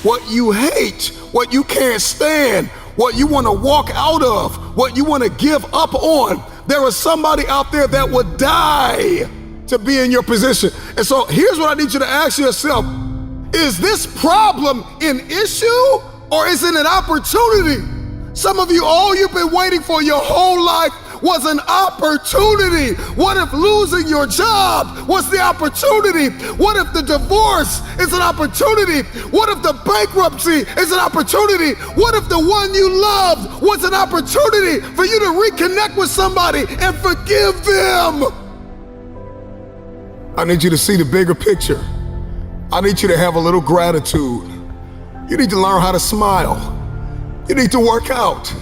what you hate, what you can't stand, what you want to walk out of, what you want to give up on. There is somebody out there that would die to be in your position. And so here's what I need you to ask yourself. Is this problem an issue or is it an opportunity? Some of you, all you've been waiting for your whole life was an opportunity. What if losing your job was the opportunity? What if the divorce is an opportunity? What if the bankruptcy is an opportunity? What if the one you loved was an opportunity for you to reconnect with somebody and forgive them? I need you to see the bigger picture. I need you to have a little gratitude. You need to learn how to smile. You need to work out.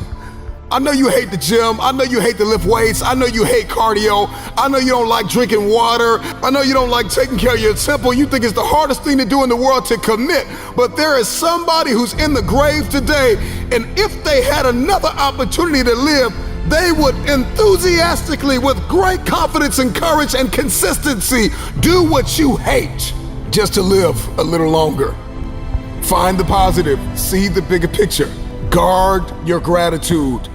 I know you hate the gym. I know you hate to lift weights. I know you hate cardio. I know you don't like drinking water. I know you don't like taking care of your temple. You think it's the hardest thing to do in the world to commit. But there is somebody who's in the grave today, and if they had another opportunity to live, they would enthusiastically, with great confidence and courage and consistency, do what you hate just to live a little longer. Find the positive. See the bigger picture. Guard your gratitude.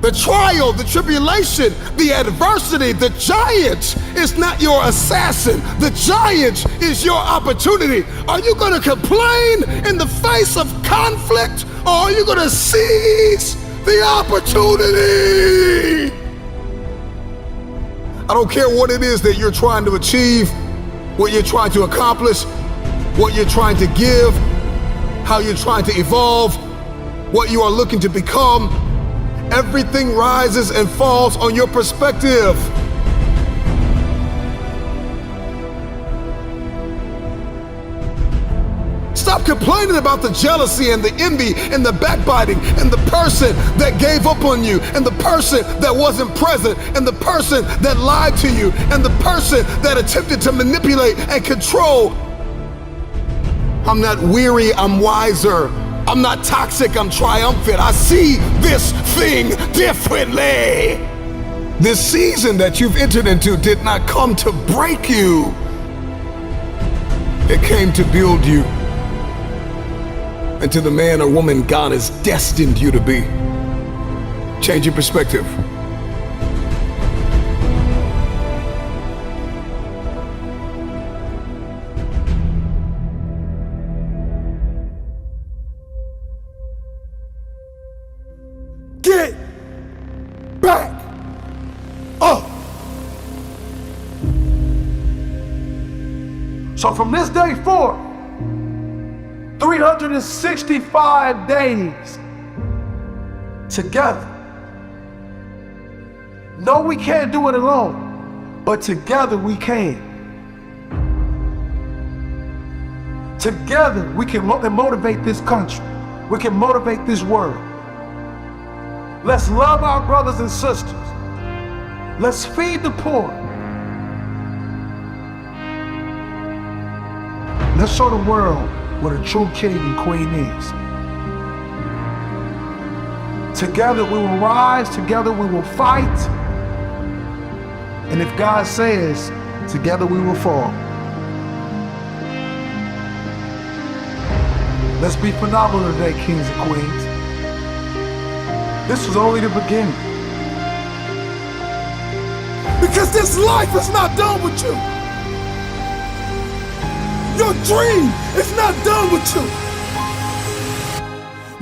The trial, the tribulation, the adversity, the giant is not your assassin. The giant is your opportunity. Are you going to complain in the face of conflict, or are you going to seize the opportunity? I don't care what it is that you're trying to achieve, what you're trying to accomplish, what you're trying to give, how you're trying to evolve, what you are looking to become. Everything rises and falls on your perspective. Stop complaining about the jealousy and the envy and the backbiting and the person that gave up on you and the person that wasn't present and the person that lied to you and the person that attempted to manipulate and control. I'm not weary, I'm wiser. I'm not toxic, I'm triumphant. I see this thing differently. This season that you've entered into did not come to break you. It came to build you into the man or woman God has destined you to be. Change your perspective. Get back up. So from this day forward, 365 days together. No, we can't do it alone, but together we can. Together we can motivate this country. We can motivate this world. Let's love our brothers and sisters. Let's feed the poor. Let's show the world what a true king and queen is. Together we will rise, together we will fight. And if God says, together we will fall. Let's be phenomenal today, kings and queens. This was only the beginning. Because this life is not done with you. Your dream is not done with you.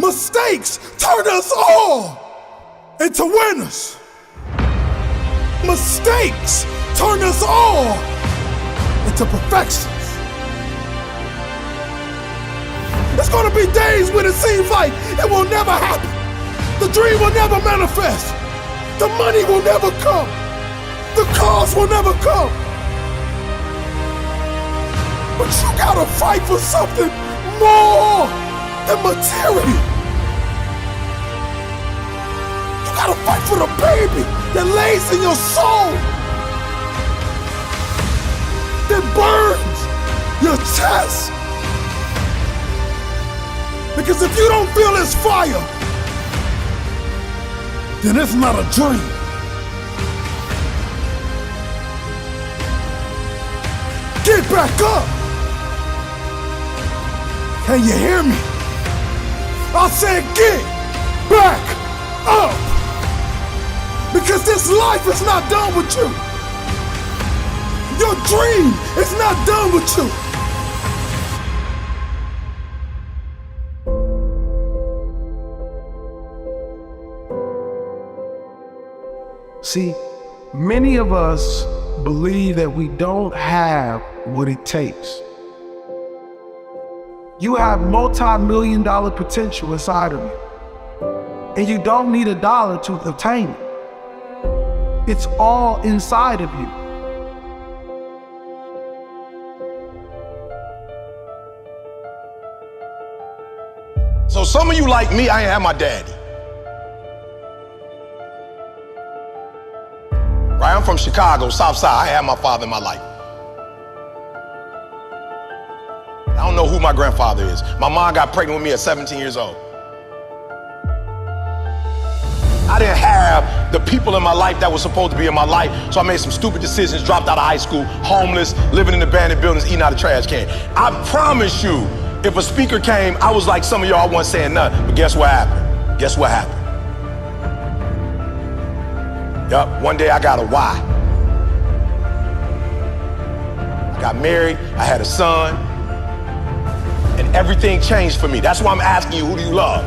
Mistakes turn us all into winners. Mistakes turn us all into perfections. There's gonna be days when it seems like it will never happen. The dream will never manifest. The money will never come. The cars will never come. But you gotta fight for something more than material. You gotta fight for the baby that lays in your soul, that burns your chest. Because if you don't feel this fire, then it's not a dream. Get back up Can you hear me? I said get back up. Because this life is not done with you. Your dream is not done with you. See, many of us believe that we don't have what it takes. You have multi-million-dollar potential inside of you, and you don't need a dollar to obtain it. It's all inside of you. So some of you like me, I ain't have my daddy. Right, I'm from Chicago, South Side. I ain't had my father in my life. I don't know who my grandfather is. My mom got pregnant with me at 17 years old. I didn't have the people in my life that were supposed to be in my life, so I made some stupid decisions, dropped out of high school, homeless, living in abandoned buildings, eating out of trash can. I promise you, if a speaker came, I was like some of y'all, I wasn't saying nothing, but guess what happened? Guess what happened? Yup, one day I got a why. I got married, I had a son, and everything changed for me. That's why I'm asking you, who do you love?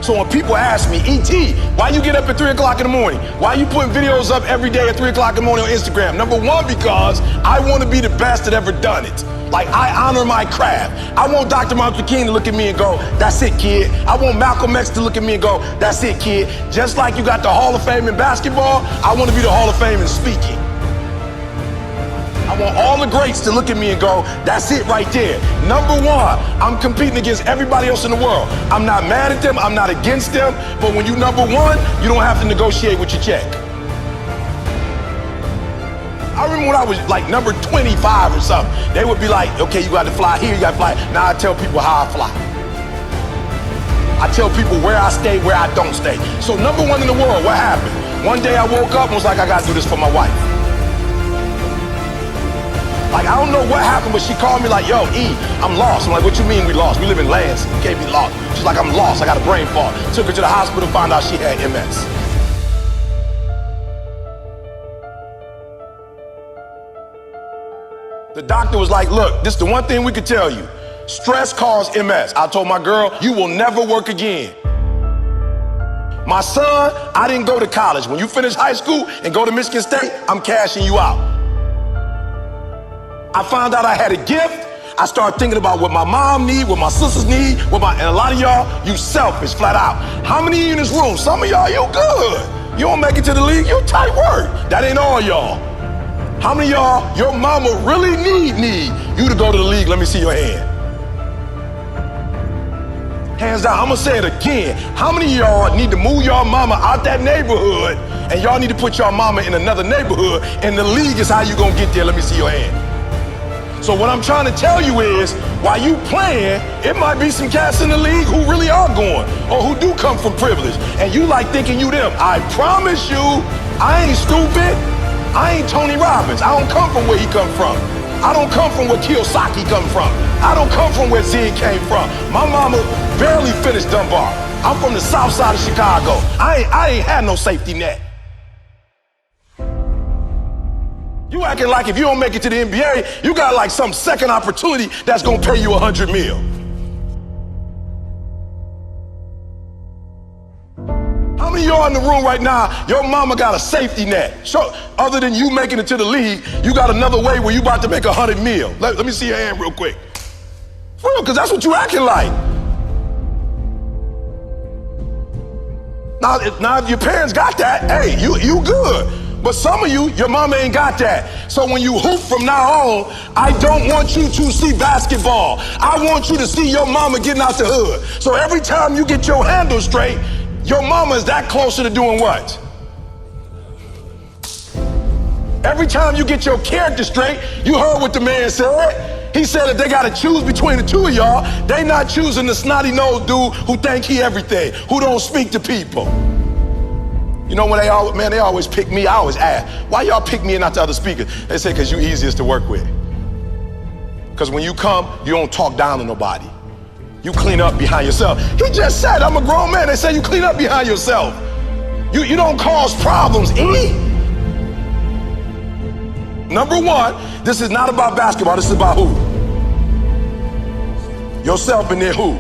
So when people ask me, E.T., why you get up at 3 o'clock in the morning? Why you putting videos up every day at 3 o'clock in the morning on Instagram? Number one, because I want to be the best that ever done it. Like, I honor my craft. I want Dr. Martin Luther King to look at me and go, that's it, kid. I want Malcolm X to look at me and go, that's it, kid. Just like you got the Hall of Fame in basketball, I want to be the Hall of Fame in speaking. I want all the greats to look at me and go, that's it right there. Number one, I'm competing against everybody else in the world. I'm not mad at them, I'm not against them, but when you number one, you don't have to negotiate with your check. I remember when I was like number 25 or something, they would be like, okay, you got to fly here, you got to fly. Now I tell people how I fly. I tell people where I stay, where I don't stay. So number one in the world, what happened? One day I woke up and was like, I got to do this for my wife. Like, I don't know what happened, but she called me like, yo, E, I'm lost. I'm like, what you mean we lost? We live in Lansing, you can't be lost. She's like, I'm lost, I got a brain fog. Took her to the hospital, found out she had MS. The doctor was like, look, this is the one thing we could tell you. Stress caused MS. I told my girl, you will never work again. My son, I didn't go to college. When you finish high school and go to Michigan State, I'm cashing you out. I found out I had a gift. I started thinking about what my mom need, what my sisters need, and a lot of y'all, you selfish, flat out. How many of you in this room? Some of y'all, you good. You don't make it to the league, you tight work. That ain't all y'all. How many of y'all, your mama really need you to go to the league? Let me see your hand. Hands down, I'm gonna say it again. How many of y'all need to move your mama out that neighborhood and y'all need to put your mama in another neighborhood and the league is how you gonna get there? Let me see your hand. So what I'm trying to tell you is, while you playing, it might be some cats in the league who really are going, or who do come from privilege, and you like thinking you them. I promise you, I ain't stupid. I ain't Tony Robbins. I don't come from where he come from. I don't come from where Kiyosaki come from. I don't come from where Zig came from. My mama barely finished Dunbar. I'm from the south side of Chicago. I ain't had no safety net. You acting like if you don't make it to the NBA, you got like some second opportunity that's gonna pay you $100 million. How many of y'all in the room right now, your mama got a safety net? So, other than you making it to the league, you got another way where you about to make $100 million. Let me see your hand real quick. For real, because that's what you acting like. Now if your parents got that, hey, you good. But some of you, your mama ain't got that. So when you hoop from now on, I don't want you to see basketball. I want you to see your mama getting out the hood. So every time you get your handle straight, your mama is that closer to doing what? Every time you get your character straight, you heard what the man said. He said that they gotta choose between the two of y'all. They not choosing the snotty-nosed dude who think he everything, who don't speak to people. You know, when they always pick me, I always ask, why y'all pick me and not the other speakers? They say, because you easiest to work with. Because when you come, you don't talk down to nobody. You clean up behind yourself. He just said, I'm a grown man. They say you clean up behind yourself. You don't cause problems, E. Number one, this is not about basketball. This is about who? Yourself, and then who?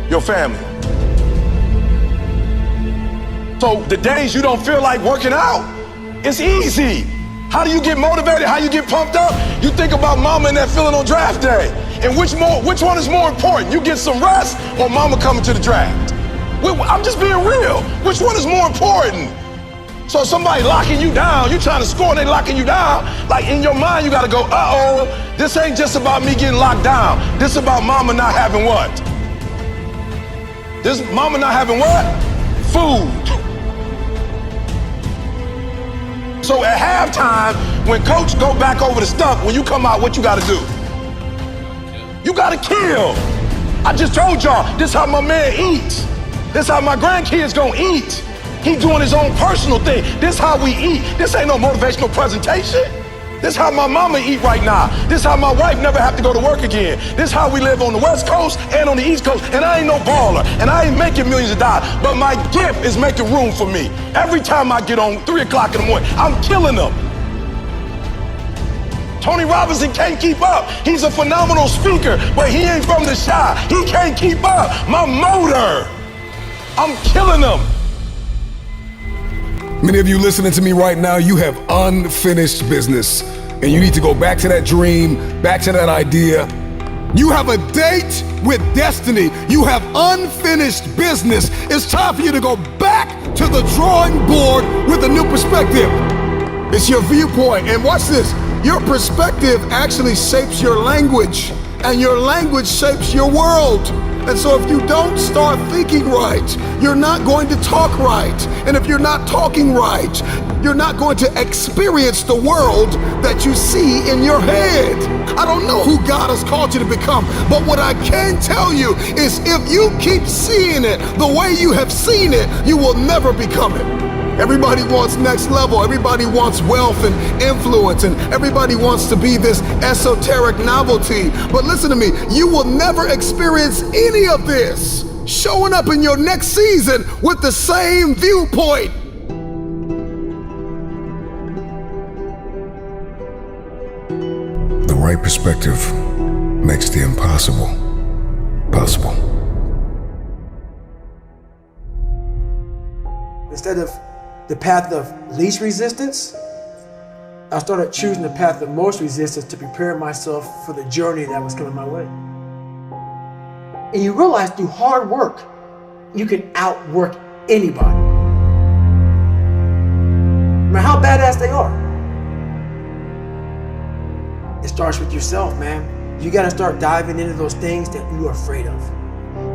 Your family. So the days you don't feel like working out, it's easy. How do you get motivated? How you get pumped up? You think about mama and that feeling on draft day. And which one is more important? You get some rest or mama coming to the draft? I'm just being real. Which one is more important? So somebody locking you down, you trying to score and they locking you down, like in your mind you gotta go, uh-oh, this ain't just about me getting locked down. This is about mama not having what? This mama not having what? Food. So at halftime, when coach go back over the stuff, when you come out, what you gotta do? You gotta kill. I just told y'all, this how my man eats. This how my grandkids gonna eat. He doing his own personal thing. This how we eat. This ain't no motivational presentation. This how my mama eat right now. This how my wife never have to go to work again. This how we live on the West Coast and on the East Coast. And I ain't no baller. And I ain't making millions of dollars. But my gift is making room for me. Every time I get on 3 o'clock in the morning, I'm killing them. Tony Robinson can't keep up. He's a phenomenal speaker, but he ain't from the Chi. He can't keep up. My motor. I'm killing them. Many of you listening to me right now, you have unfinished business. And you need to go back to that dream, back to that idea. You have a date with destiny. You have unfinished business. It's time for you to go back to the drawing board with a new perspective. It's your viewpoint. And watch this. Your perspective actually shapes your language, and your language shapes your world. And so if you don't start thinking right, you're not going to talk right. And if you're not talking right, you're not going to experience the world that you see in your head. I don't know who God has called you to become, but what I can tell you is if you keep seeing it the way you have seen it, you will never become it. Everybody wants next level. Everybody wants wealth and influence, and everybody wants to be this esoteric novelty. But listen to me, you will never experience any of this showing up in your next season with the same viewpoint. The right perspective makes the impossible possible. Instead of the path of least resistance, I started choosing the path of most resistance to prepare myself for the journey that was coming my way. And you realize through hard work, you can outwork anybody, no matter how badass they are. It starts with yourself, man. You gotta start diving into those things that you are afraid of.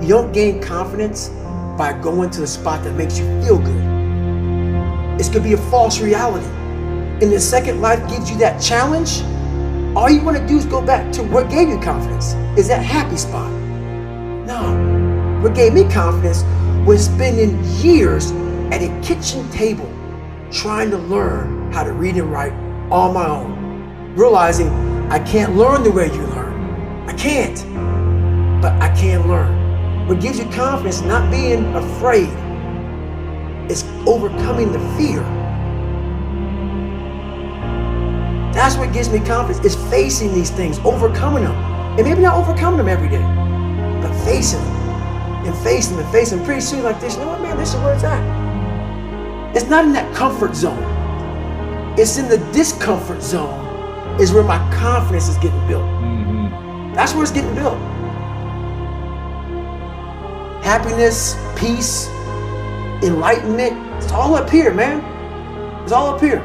You don't gain confidence by going to the spot that makes you feel good. It's gonna be a false reality. And the second life gives you that challenge, all you wanna do is go back to what gave you confidence, is that happy spot. No, what gave me confidence was spending years at a kitchen table trying to learn how to read and write on my own, realizing I can't learn the way you learn. I can't, but I can learn. What gives you confidence is not being afraid. It's overcoming the fear. That's what gives me confidence, is facing these things, overcoming them. And maybe not overcoming them every day, but facing them and facing them and facing them. Pretty soon like this, you know what, man, this is where it's at. It's not in that comfort zone. It's in the discomfort zone is where my confidence is getting built. That's where it's getting built. Happiness, peace, enlightenment, it's all up here, man. It's all up here.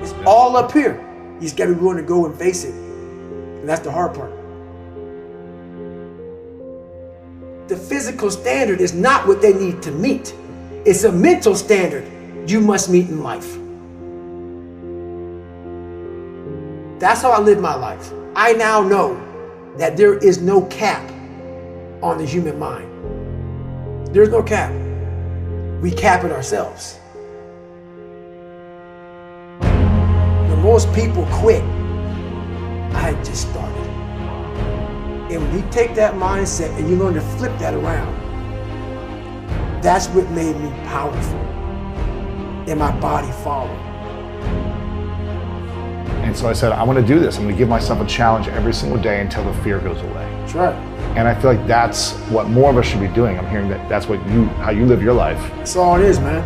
It's all up here. You just gotta be willing to go and face it. And that's the hard part. The physical standard is not what they need to meet. It's a mental standard you must meet in life. That's how I live my life. I now know that there is no cap on the human mind. There's no cap. We cap it ourselves. When most people quit, I had just started. And when you take that mindset and you learn to flip that around, that's what made me powerful. And my body followed. And so I said, I want to do this. I'm going to give myself a challenge every single day until the fear goes away. That's right. And I feel like that's what more of us should be doing. I'm hearing that that's how you live your life. That's all it is, man.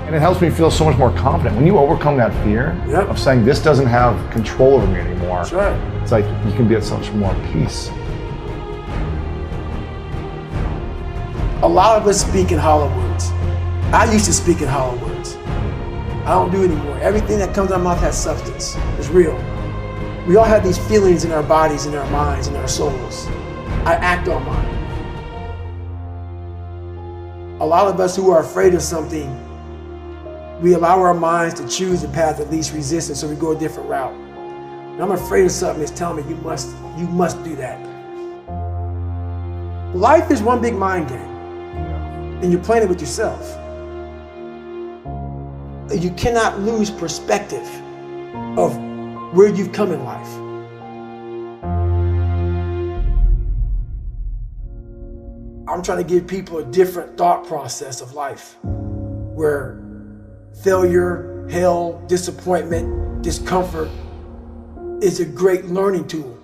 And it helps me feel so much more confident. When you overcome that fear of saying this doesn't have control over me anymore, that's right. It's like you can be at so much more peace. A lot of us speak in hollow words. I used to speak in hollow words. I don't do it anymore. Everything that comes out of my mouth has substance. It's real. We all have these feelings in our bodies, in our minds, in our souls. I act on mine. A lot of us who are afraid of something, we allow our minds to choose the path of least resistance, so we go a different route. When I'm afraid of something, it's telling me you must do that. Life is one big mind game, and you're playing it with yourself. You cannot lose perspective of where you've come in life. I'm trying to give people a different thought process of life, where failure, hell, disappointment, discomfort is a great learning tool.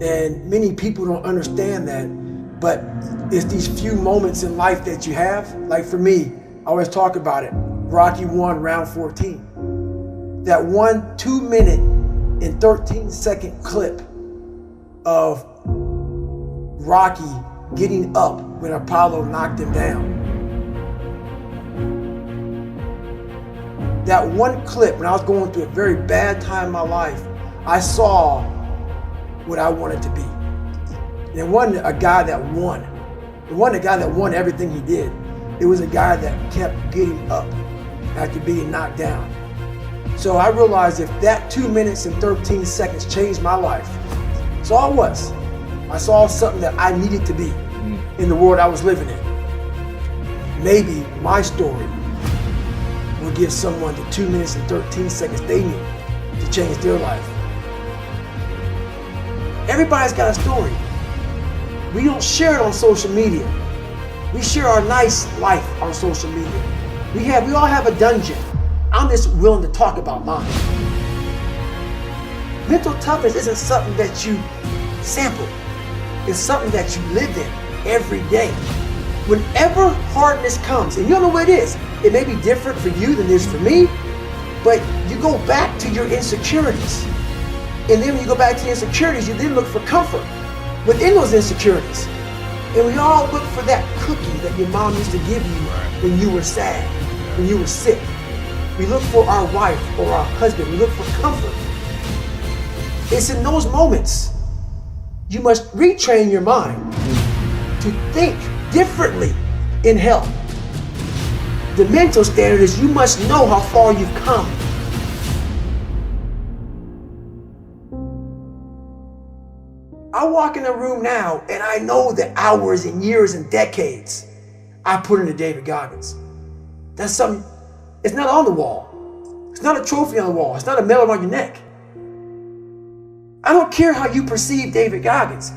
And many people don't understand that, but it's these few moments in life that you have. Like for me, I always talk about it. Rocky 1, round 14. That 1 2-minute and 13-second clip of Rocky getting up when Apollo knocked him down. That one clip, when I was going through a very bad time in my life, I saw what I wanted to be. And it wasn't a guy that won. It wasn't a guy that won everything he did. It was a guy that kept getting up after being knocked down. So I realized if that 2 minutes and 13 seconds changed my life, that's all it was. I saw something that I needed to be in the world I was living in. Maybe my story will give someone the 2 minutes and 13 seconds they need to change their life. Everybody's got a story. We don't share it on social media. We share our nice life on social media. We all have a dungeon. I'm just willing to talk about mine. Mental toughness isn't something that you sample. It's something that you live in every day. Whenever hardness comes, and you don't know what it is, it may be different for you than it is for me, but you go back to your insecurities. And then when you go back to the insecurities, you then look for comfort within those insecurities. And we all look for that cookie that your mom used to give you when you were sad, when you were sick. We look for our wife or our husband. We look for comfort. It's in those moments you must retrain your mind to think differently in health. The mental standard is you must know how far you've come. I walk in a room now and I know the hours and years and decades I put into David Goggins. That's something, it's not on the wall. It's not a trophy on the wall. It's not a medal around your neck. I don't care how you perceive David Goggins,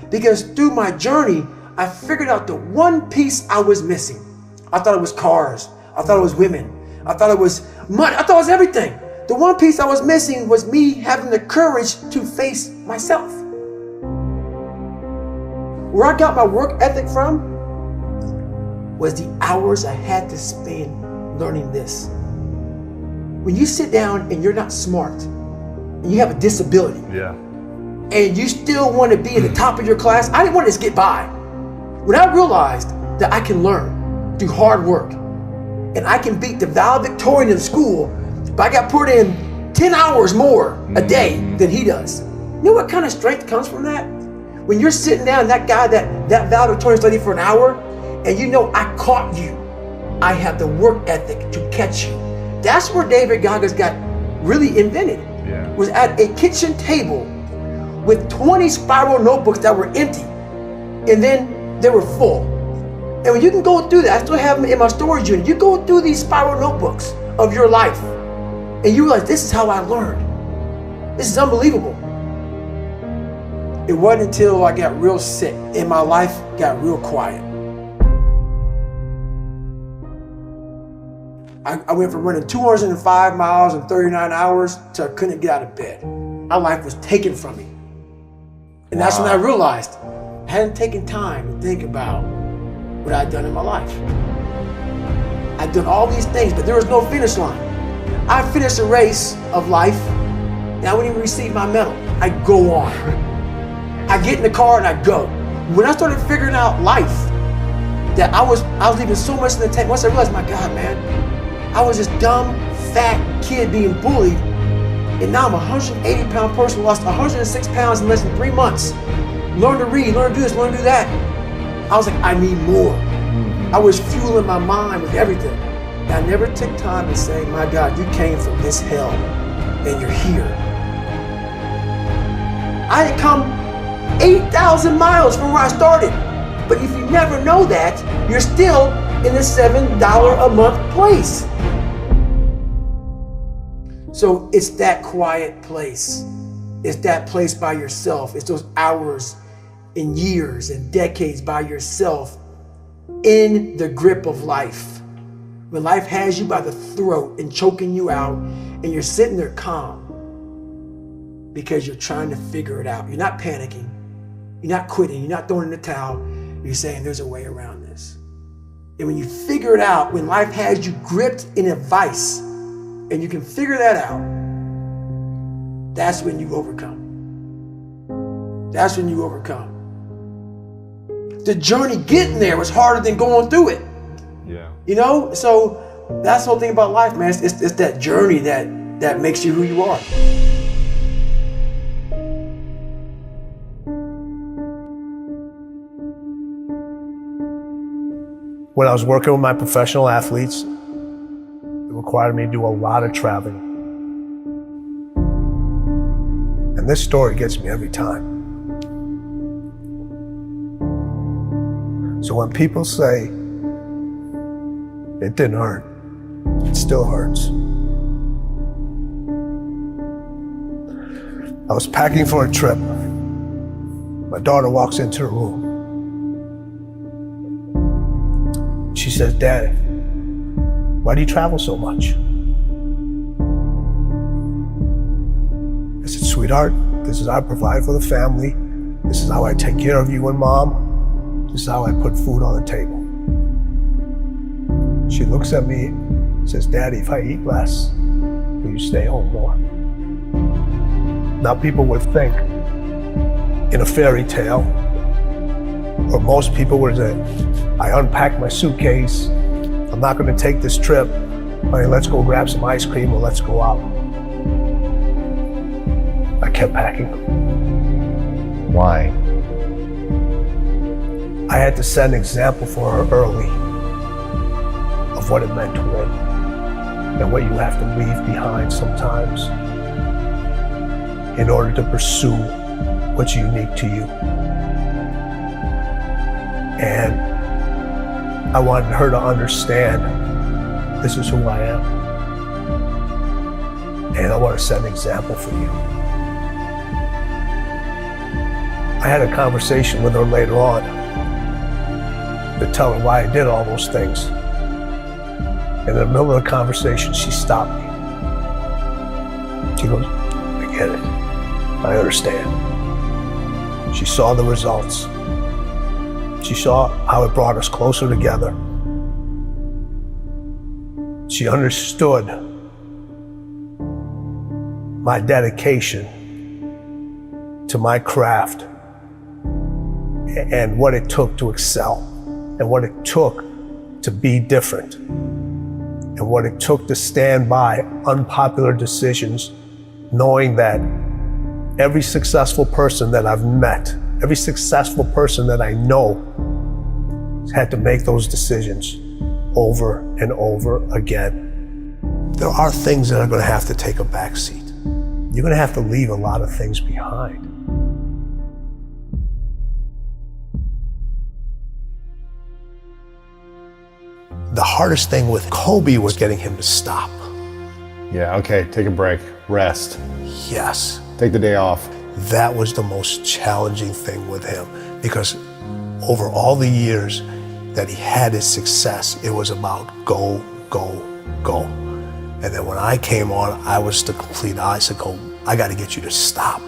because through my journey, I figured out the one piece I was missing. I thought it was cars. I thought it was women. I thought it was money. I thought it was everything. The one piece I was missing was me having the courage to face myself. Where I got my work ethic from was the hours I had to spend learning this. When you sit down and you're not smart, and you have a disability, and you still want to be at the top of your class, I didn't want to just get by. When I realized that I can learn through hard work, and I can beat the valedictorian in school, but I got put in 10 hours more a day than he does. You know what kind of strength comes from that? When you're sitting down, that guy, that valedictorian studied for an hour, and you know I caught you. I have the work ethic to catch you. That's where David Goggins got really invented. Was at a kitchen table with 20 spiral notebooks that were empty, and then they were full. And when you can go through that, I still have them in my storage unit. You go through these spiral notebooks of your life, and you realize this is how I learned. This is unbelievable. It wasn't until I got real sick and my life got real quiet. I went from running 205 miles in 39 hours to I couldn't get out of bed. My life was taken from me. And that's when I realized I hadn't taken time to think about what I'd done in my life. I'd done all these things, but there was no finish line. I finished a race of life, and I wouldn't even receive my medal. I go on. I get in the car and I go. When I started figuring out life, that I was leaving so much in the tank. Once I realized, my God, man, I was this dumb, fat kid being bullied, and now I'm a 180-pound person who lost 106 pounds in less than 3 months. Learn to read, learn to do this, learn to do that. I was like, I need more. I was fueling my mind with everything. And I never took time to say, my God, you came from this hell, and you're here. I had come 8,000 miles from where I started. But if you never know that, you're still in the $7 a month place. So it's that quiet place. It's that place by yourself. It's those hours and years and decades by yourself in the grip of life. When life has you by the throat and choking you out, and you're sitting there calm because you're trying to figure it out. You're not panicking. You're not quitting. You're not throwing in the towel. You're saying there's a way around this. And when you figure it out, when life has you gripped in a vice, and you can figure that out, that's when you overcome. That's when you overcome. The journey getting there was harder than going through it. Yeah. You know? So that's the whole thing about life, man. It's that journey that makes you who you are. When I was working with my professional athletes, it required me to do a lot of traveling. And this story gets me every time. So when people say it didn't hurt, it still hurts. I was packing for a trip. My daughter walks into the room. She says, "Daddy, why do you travel so much?" I said, "Sweetheart, this is how I provide for the family. This is how I take care of you and Mom. This is how I put food on the table." She looks at me and says, "Daddy, if I eat less, will you stay home more?" Now people would think in a fairy tale, or most people would say, I unpacked my suitcase, I'm not gonna take this trip, honey, let's go grab some ice cream or let's go out. I kept packing. Why? I had to set an example for her early of what it meant to win and what you have to leave behind sometimes in order to pursue what's unique to you. And I wanted her to understand this is who I am. And I want to set an example for you. I had a conversation with her later on to tell her why I did all those things. In the middle of the conversation, she stopped me. She goes, I get it. I understand. She saw the results. She saw how it brought us closer together. She understood my dedication to my craft and what it took to excel and what it took to be different and what it took to stand by unpopular decisions, knowing that every successful person that I've met, every successful person that I know had to make those decisions over and over again. There are things that are going to have to take a back seat. You're going to have to leave a lot of things behind. The hardest thing with Kobe was getting him to stop. Yeah, okay, take a break, rest. Yes. Take the day off. that was the most challenging thing with him, because over all the years that he had his success, it was about go, go, go. And then when I came on, I was the complete icicle. I got to get you to stop.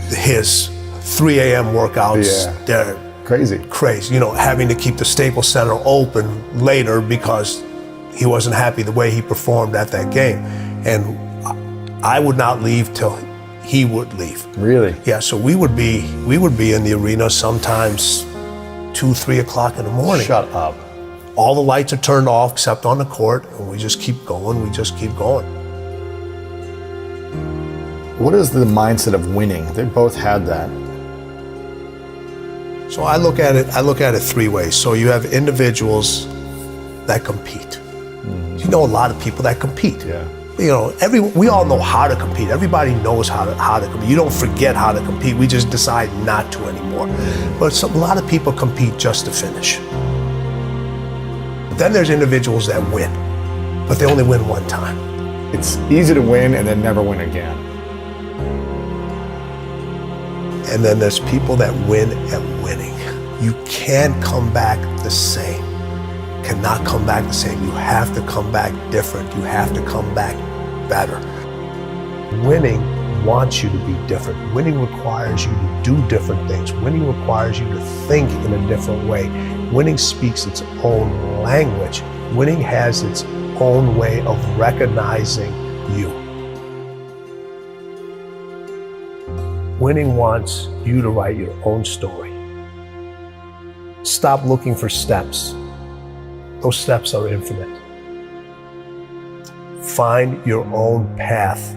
His 3 a.m. workouts, they're crazy. You know, having to keep the Staples Center open later because he wasn't happy the way he performed at that game. And I would not leave till he would leave. Really? Yeah, so we would be in the arena sometimes 2, 3 o'clock in the morning. Shut up. All the lights are turned off except on the court, and we just keep going, we just keep going. What is the mindset of winning? They both had that. So I look at it 3 ways. So you have individuals that compete. Mm-hmm. You know a lot of people that compete. Yeah. You know, we all know how to compete. Everybody knows how to compete. You don't forget how to compete. We just decide not to anymore. But a lot of people compete just to finish. But then there's individuals that win, but they only win one time. It's easy to win and then never win again. And then there's people that win at winning. You can't come back the same. Cannot come back the same. You have to come back different. You have to come back better. Winning wants you to be different. Winning requires you to do different things. Winning requires you to think in a different way. Winning speaks its own language. Winning has its own way of recognizing you. Winning wants you to write your own story. Stop looking for steps. Those steps are infinite. Find your own path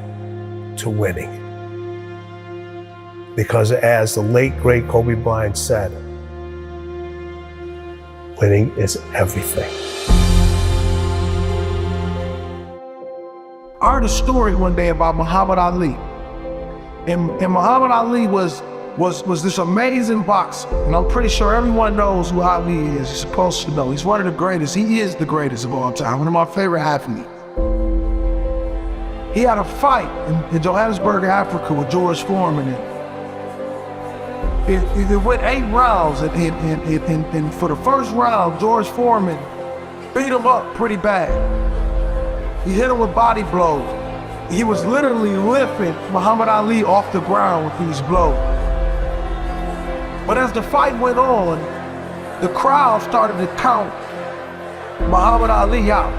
to winning. Because as the late, great Kobe Bryant said, winning is everything. I heard a story one day about Muhammad Ali. And Muhammad Ali was this amazing boxer. And I'm pretty sure everyone knows who Ali is. You're supposed to know. He's one of the greatest. He is the greatest of all time. One of my favorite athletes. He had a fight in Johannesburg, Africa with George Foreman. It went 8 rounds. And for the first round, George Foreman beat him up pretty bad. He hit him with body blows. He was literally lifting Muhammad Ali off the ground with these blows. But as the fight went on, the crowd started to count Muhammad Ali out.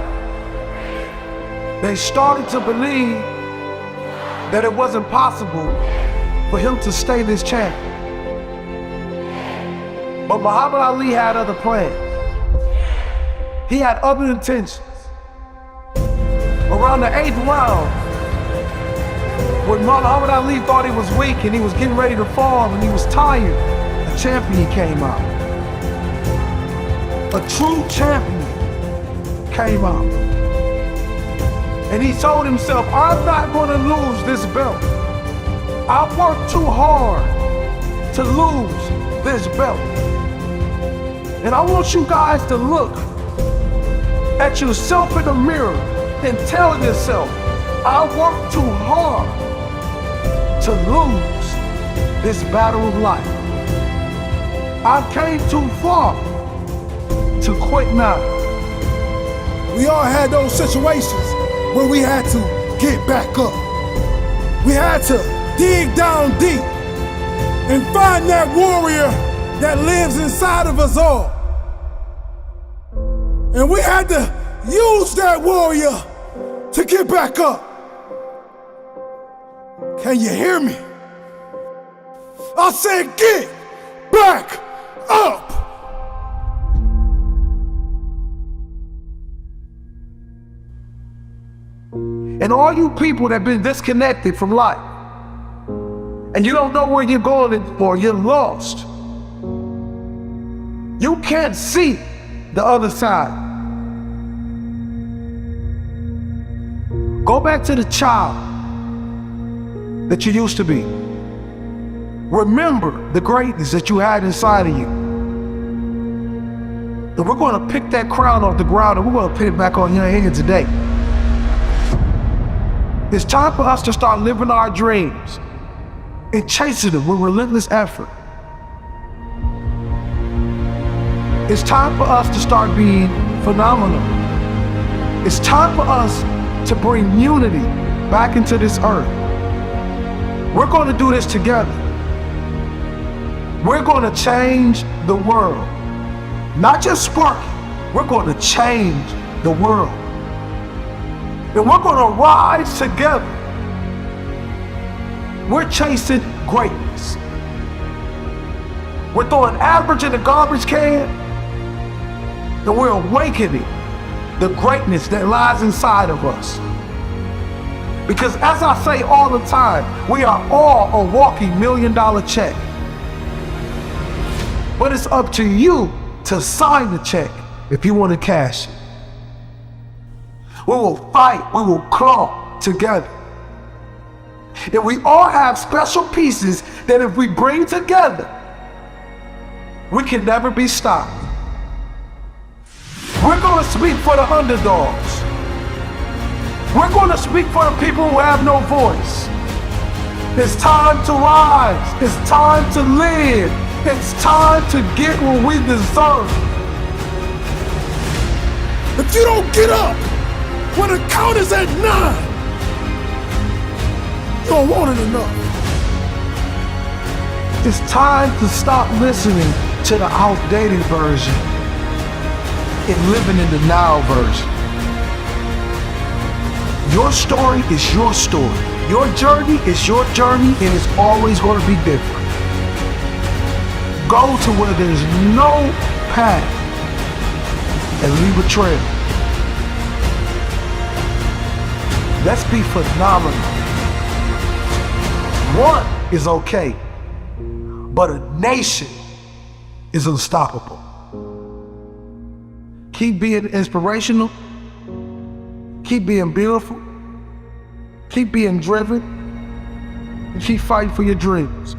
They started to believe that it wasn't possible for him to stay this champion. But Muhammad Ali had other plans. He had other intentions. Around the 8th round, when Muhammad Ali thought he was weak and he was getting ready to fall and he was tired, a champion came out. A true champion came out. And he told himself, I'm not going to lose this belt. I worked too hard to lose this belt. And I want you guys to look at yourself in the mirror and tell yourself, I worked too hard to lose this battle of life. I came too far to quit now. We all had those situations where we had to get back up. We had to dig down deep and find that warrior that lives inside of us all. And we had to use that warrior to get back up. Can you hear me? I said get back up. And all you people that have been disconnected from life, and you don't know where you're going or you're lost, you can't see the other side. Go back to the child that you used to be. Remember the greatness that you had inside of you. And we're going to pick that crown off the ground and we're going to put it back on your head today. It's time for us to start living our dreams. and chasing them with relentless effort. It's time for us to start being phenomenal. It's time for us to bring unity back into this earth. We're going to do this together. We're going to change the world. Not just spark it, we're going to change the world. And we're going to rise together. We're chasing greatness. We're throwing average in the garbage can, and we're awakening the greatness that lies inside of us. Because as I say all the time, we are all a walking $1 million check. But it's up to you to sign the check if you want to cash it. We will fight, we will claw together. And we all have special pieces that if we bring together, we can never be stopped. We're going to speak for the underdogs. We're going to speak for the people who have no voice. It's time to rise. It's time to live. It's time to get what we deserve. If you don't get up when the count is at 9, you don't want it enough. It's time to stop listening to the outdated version and living in the now version. Your story is your story. Your journey is your journey, and it's always going to be different. Go to where there's no path and leave a trail. Let's be phenomenal. One is okay, but a nation is unstoppable. Keep being inspirational. Keep being beautiful. Keep being driven. And keep fighting for your dreams.